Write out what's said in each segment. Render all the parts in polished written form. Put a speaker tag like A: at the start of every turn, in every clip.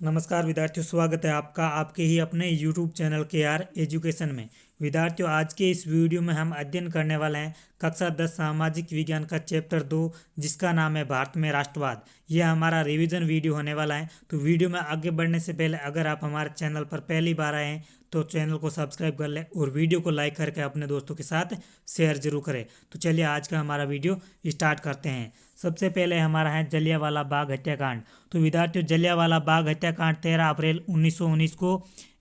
A: नमस्कार विद्यार्थियों, स्वागत है आपका आपके ही अपने YouTube चैनल KR एजुकेशन में। विद्यार्थियों, आज के इस वीडियो में हम अध्ययन करने वाले हैं कक्षा 10 सामाजिक विज्ञान का चैप्टर 2, जिसका नाम है भारत में राष्ट्रवाद। यह हमारा रिवीजन वीडियो होने वाला है। तो वीडियो में आगे बढ़ने से पहले अगर आप हमारे चैनल पर पहली बार आए हैं तो चैनल को सब्सक्राइब कर लें और वीडियो को लाइक करके अपने दोस्तों के साथ शेयर जरूर करें। तो चलिए आज का हमारा वीडियो स्टार्ट करते हैं। सबसे पहले हमारा है जलियांवाला बाग हत्याकांड। तो विद्यार्थियों, जलियांवाला बाग हत्याकांड 13 अप्रैल 1919 को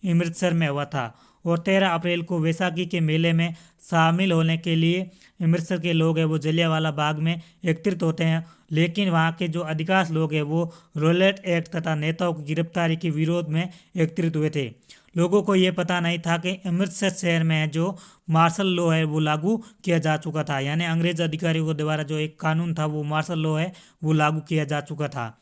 A: अमृतसर में हुआ था और 13 अप्रैल को वैसाखी के मेले में शामिल होने के लिए अमृतसर के लोग हैं वो जलियांवाला बाग में एकत्रित होते हैं। लेकिन वहाँ के जो अधिकांश लोग हैं वो रॉलेट एक्ट तथा नेताओं की गिरफ्तारी के विरोध में एकत्रित हुए थे। लोगों को ये पता नहीं था कि अमृतसर शहर में जो मार्शल लॉ है वो लागू किया जा चुका था, यानी अंग्रेज अधिकारियों के द्वारा जो एक कानून था वो मार्शल लॉ है वो लागू किया जा चुका था।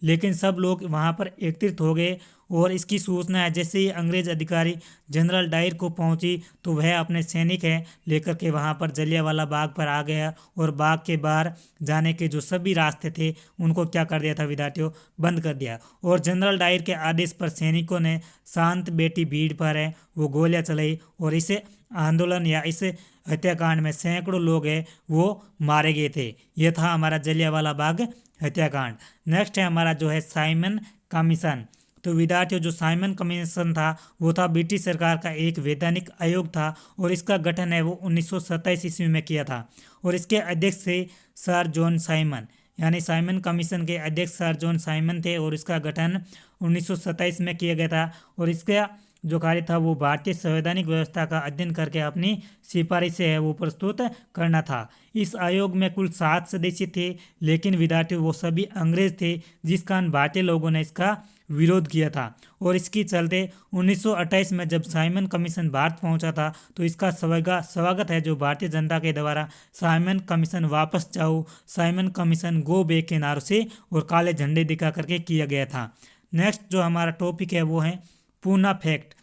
A: लेकिन सब लोग वहाँ पर एकत्रित हो गए और इसकी सूचना है जैसे ही अंग्रेज अधिकारी जनरल डायर को पहुंची तो वह अपने सैनिक है लेकर के वहाँ पर जलियांवाला बाग पर आ गया और बाग के बाहर जाने के जो सभी रास्ते थे उनको क्या कर दिया था विद्यार्थियों, बंद कर दिया। और जनरल डायर के आदेश पर सैनिकों ने शांत बैठी भीड़ पर है वो गोलियां चलाई और इस आंदोलन या इस हत्याकांड में सैकड़ों लोग हैं वो मारे गए थे। यह था हमारा जलियांवाला बाग हत्याकांड। नेक्स्ट है हमारा जो है साइमन कमीशन। तो विद्यार्थियों, जो साइमन कमीशन था वो था ब्रिटिश सरकार का एक वैधानिक आयोग था और इसका गठन है वो 1927 ईस्वी में किया था और इसके अध्यक्ष थे सर जॉन साइमन, यानी साइमन कमीशन के अध्यक्ष सर जॉन साइमन थे और इसका गठन 1927 में किया गया था। और इसका जो कार्य था वो भारतीय संवैधानिक व्यवस्था का अध्ययन करके अपनी सिफारिशें है वो प्रस्तुत करना था। इस आयोग में कुल 7 सदस्य थे, लेकिन विद्यार्थी वो सभी अंग्रेज थे, जिस कारण भारतीय लोगों ने इसका विरोध किया था। और इसके चलते 1928 में जब साइमन कमीशन भारत पहुंचा था तो इसका स्वागत है जो भारतीय जनता के द्वारा साइमन कमीशन वापस जाओ, साइमन कमीशन गो बैक के नारों से और काले झंडे दिखा करके किया गया था। नेक्स्ट जो हमारा टॉपिक है वो है पूना फैक्ट।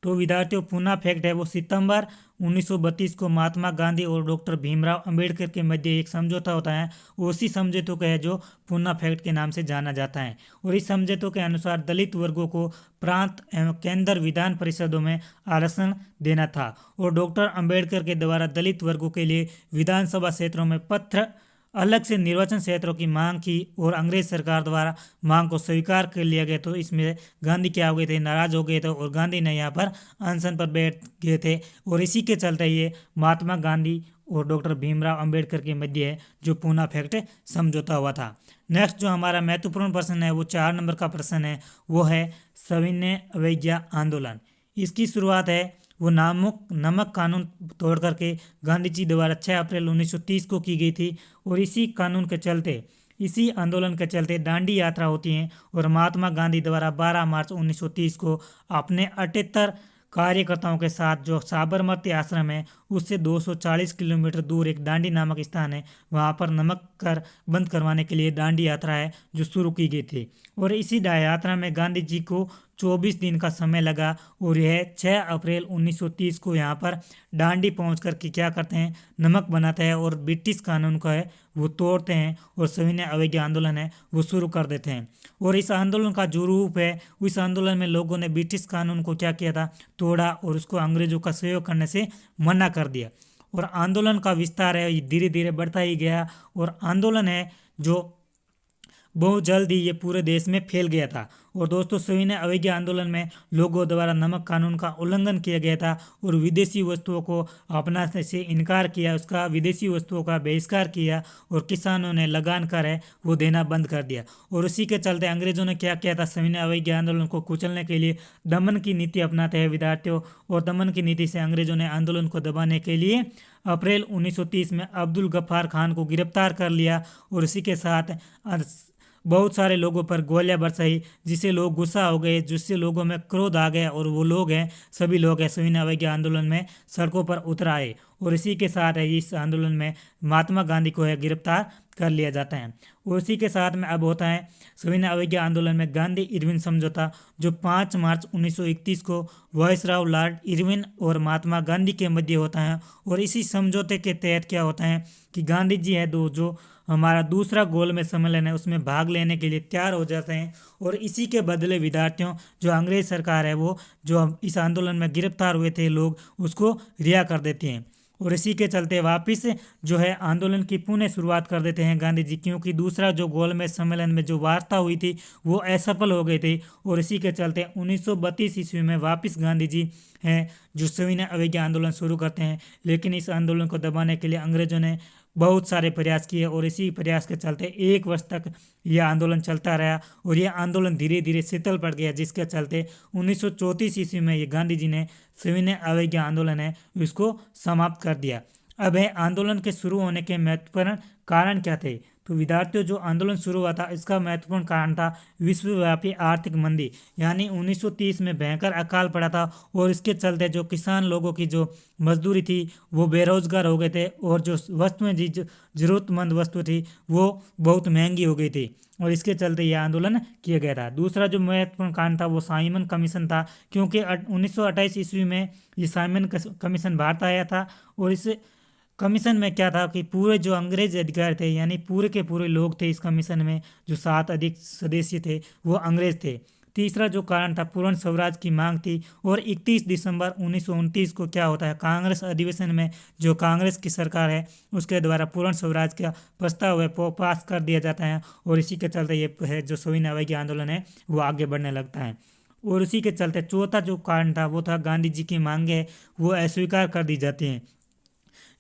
A: तो विद्यार्थियों, पूना फैक्ट है वो सितंबर 1932 को महात्मा गांधी और डॉक्टर भीमराव अंबेडकर के मध्य एक समझौता होता है। उसी समझौते को है जो पूना फैक्ट के नाम से जाना जाता है। और इस समझौते के अनुसार दलित वर्गों को प्रांत एवं केंद्र विधान परिषदों में आरक्षण देना था और डॉक्टर अंबेडकर के द्वारा दलित वर्गों के लिए विधानसभा क्षेत्रों में पत्र अलग से निर्वाचन क्षेत्रों की मांग की और अंग्रेज सरकार द्वारा मांग को स्वीकार कर लिया गया। तो इसमें गांधी क्या हो गए थे, नाराज हो गए थे और गांधी ने यहाँ पर अनशन पर बैठ गए थे और इसी के चलते ये महात्मा गांधी और डॉक्टर भीमराव अंबेडकर के मध्य है जो पूना फैक्ट समझौता हुआ था। नेक्स्ट जो हमारा महत्वपूर्ण प्रश्न है वो 4 नंबर का प्रश्न है वो है सविनय अवज्ञा आंदोलन। इसकी शुरुआत है वो नमक कानून तोड़ करके गांधी जी द्वारा 6 अप्रैल 1930 को की गई थी और इसी आंदोलन के चलते दांडी यात्रा होती है और महात्मा गांधी द्वारा 12 मार्च 1930 को अपने 78 कार्यकर्ताओं के साथ जो साबरमती आश्रम है उससे 240 किलोमीटर दूर एक दांडी नामक स्थान है, वहाँ पर नमक कर बंद करवाने के लिए दांडी यात्रा है जो शुरू की गई थी। और इसी यात्रा में गांधी जी को 24 दिन का समय लगा और यह 6 अप्रैल 1930 को यहाँ पर दांडी पहुँच कर के क्या करते हैं, नमक बनाते हैं और ब्रिटिश कानून का है वो तोड़ते हैं और सविनय अवज्ञा आंदोलन है वो शुरू कर देते हैं। और इस आंदोलन का जो रूप है उस आंदोलन में लोगों ने ब्रिटिश कानून को क्या किया था, तोड़ा और उसको अंग्रेजों का सहयोग करने से मना कर दिया। और आंदोलन का विस्तार है धीरे धीरे बढ़ता ही गया और आंदोलन है जो बहुत जल्द ही ये पूरे देश में फैल गया था। और दोस्तों, सविनय अवज्ञा आंदोलन में लोगों द्वारा नमक कानून का उल्लंघन किया गया था और विदेशी वस्तुओं को अपनाने से इनकार किया, उसका विदेशी वस्तुओं का बहिष्कार किया और किसानों ने लगान कर है वो देना बंद कर दिया। और उसी के चलते अंग्रेजों ने क्या किया था, सविनय अवज्ञा आंदोलन को कुचलने के लिए दमन की नीति अपनाते हैं विद्यार्थियों। और दमन की नीति से अंग्रेजों ने आंदोलन को दबाने के लिए अप्रैल 1930 में अब्दुल गफ्फार खान को गिरफ्तार कर लिया और इसी के साथ बहुत सारे लोगों पर गोलियां बरसाई, जिससे लोग गुस्सा हो गए, जिससे लोगों में क्रोध आ गया और वो लोग हैं सभी लोग हैं सविनय अवज्ञा आंदोलन में सड़कों पर उतर आए। और इसी के साथ है इस आंदोलन में महात्मा गांधी को है गिरफ्तार कर लिया जाता है। और इसी के साथ में अब होता है सविनय अवज्ञा आंदोलन में गांधी इरविन समझौता जो 5 मार्च 1931 को वायसराय लॉर्ड इरविन और महात्मा गांधी के मध्य होता है। और इसी समझौते के तहत क्या होता है कि गांधी जी है जो हमारा दूसरा गोलमेज सम्मेलन है उसमें भाग लेने के लिए तैयार हो जाते हैं और इसी के बदले विद्यार्थियों जो अंग्रेज सरकार है वो जो इस आंदोलन में गिरफ्तार हुए थे लोग उसको रिहा कर देती हैं और इसी के चलते वापस जो है आंदोलन की पुनः शुरुआत कर देते हैं गांधी जी, क्योंकि दूसरा जो गोलमेज सम्मेलन में जो वार्ता हुई थी वो असफल हो गई थी। और इसी के चलते 1932 ईस्वी में वापस गांधी जी हैं जो सविनय अवज्ञा आंदोलन शुरू करते हैं, लेकिन इस आंदोलन को दबाने के लिए अंग्रेजों ने बहुत सारे प्रयास किए और इसी प्रयास के चलते 1 वर्ष तक यह आंदोलन चलता रहा और यह आंदोलन धीरे धीरे शिथिल पड़ गया, जिसके चलते 1934 ईस्वी में ये गांधी जी ने सविनय अवज्ञा आंदोलन है उसको समाप्त कर दिया। अब है आंदोलन के शुरू होने के महत्वपूर्ण कारण क्या थे। तो विद्यार्थियों जो आंदोलन शुरू हुआ था इसका महत्वपूर्ण कारण था विश्वव्यापी आर्थिक मंदी, यानी 1930 में भयंकर अकाल पड़ा था और इसके चलते जो किसान लोगों की जो मजदूरी थी वो बेरोजगार हो गए थे और जो वस्तुएं जरूरतमंद वस्तु थी वो बहुत महंगी हो गई थी और इसके चलते यह आंदोलन किया गया था। दूसरा जो महत्वपूर्ण कारण था वो साइमन कमीशन था, क्योंकि 1928 ईस्वी में ये साइमन कमीशन भारत आया था और इस कमीशन में क्या था कि पूरे जो अंग्रेज अधिकारी थे यानी पूरे के पूरे लोग थे इस कमीशन में, जो 7 अधिक सदस्य थे वो अंग्रेज थे। तीसरा जो कारण था पूर्ण स्वराज की मांग थी और 31 दिसंबर 1929 को क्या होता है कांग्रेस अधिवेशन में जो कांग्रेस की सरकार है उसके द्वारा पूर्ण स्वराज का प्रस्ताव है वो पास कर दिया जाता है और इसी के चलते ये है जो सविनय अवज्ञा आंदोलन है वो आगे बढ़ने लगता है। और इसी के चलते चौथा जो कारण था वो था गांधी जी की मांगे वो अस्वीकार कर दी जाती हैं,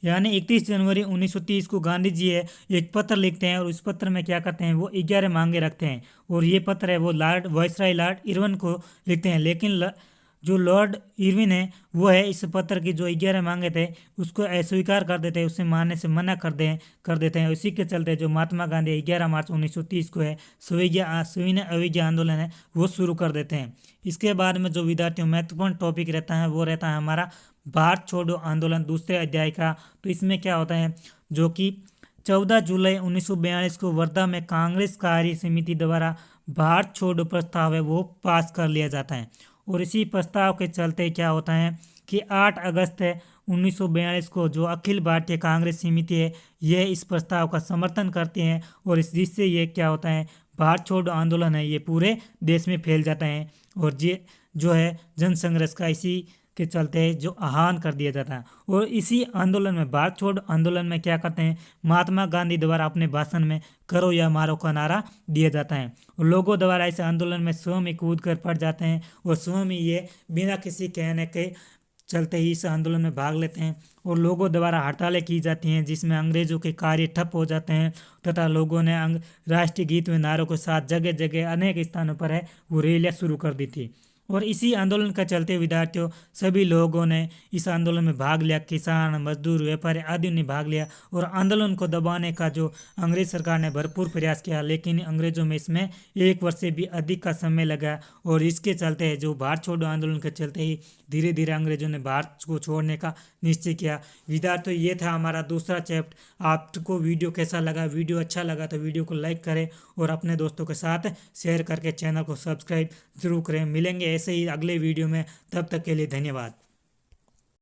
A: यानी 31 जनवरी 1930 को गांधी जी है एक पत्र लिखते हैं और उस पत्र में क्या करते हैं वो 11 मांगे रखते हैं और ये पत्र है वो लॉर्ड वायसराय लॉर्ड इरविन को लिखते हैं, लेकिन जो लॉर्ड इरविन है वो है इस पत्र की जो 11 मांगे थे उसको अस्वीकार कर देते हैं, उससे मानने से मना कर देते हैं। इसी के चलते जो महात्मा गांधी 11 मार्च 1930 को है सविनय अवज्ञा आंदोलन है वो शुरू कर देते हैं। इसके बाद में जो विद्यार्थियों महत्वपूर्ण टॉपिक रहता है वो रहता है हमारा भारत छोड़ो आंदोलन दूसरे अध्याय का। तो इसमें क्या होता है जो कि 14 जुलाई 1942 को वर्धा में कांग्रेस कार्य समिति द्वारा भारत छोड़ो प्रस्ताव है वो पास कर लिया जाता है और इसी प्रस्ताव के चलते क्या होता है कि 8 अगस्त 1942 को जो अखिल भारतीय कांग्रेस समिति है यह इस प्रस्ताव का समर्थन करती है और इस जिससे ये क्या होता है भारत छोड़ो आंदोलन है ये पूरे देश में फैल जाता है और ये जो है जनसंघर्ष का इसी के चलते जो आह्वान कर दिया जाता है। और इसी आंदोलन में भारत छोड़ो आंदोलन में क्या करते हैं महात्मा गांधी द्वारा अपने भाषण में करो या मारो का नारा दिया जाता है और लोगों द्वारा इस आंदोलन में स्वयं ही कूद कर पड़ जाते हैं और स्वयं ही ये बिना किसी कहने के चलते ही इस आंदोलन में भाग लेते हैं और लोगों द्वारा हड़तालें की जाती हैं जिसमें अंग्रेजों के कार्य ठप हो जाते हैं तथा लोगों ने राष्ट्रीय गीत व नारों के साथ जगह जगह अनेक स्थानों पर है वो रैलियां शुरू कर दी थी। और इसी आंदोलन का चलते विद्यार्थियों सभी लोगों ने इस आंदोलन में भाग लिया, किसान मजदूर व्यापारी आदि ने भाग लिया और आंदोलन को दबाने का जो अंग्रेज सरकार ने भरपूर प्रयास किया, लेकिन अंग्रेजों में इसमें 1 वर्ष से भी अधिक का समय लगा और इसके चलते जो भारत छोड़ो आंदोलन के चलते ही धीरे धीरे अंग्रेजों ने भारत को छोड़ने का निश्चय किया। विद्यार्थियों ये था हमारा दूसरा चैप्टर। आपको वीडियो कैसा लगा? वीडियो अच्छा लगा तो वीडियो को लाइक करें और अपने दोस्तों के साथ शेयर करके चैनल को सब्सक्राइब जरूर करें। मिलेंगे ऐसे ही अगले वीडियो में, तब तक के लिए धन्यवाद।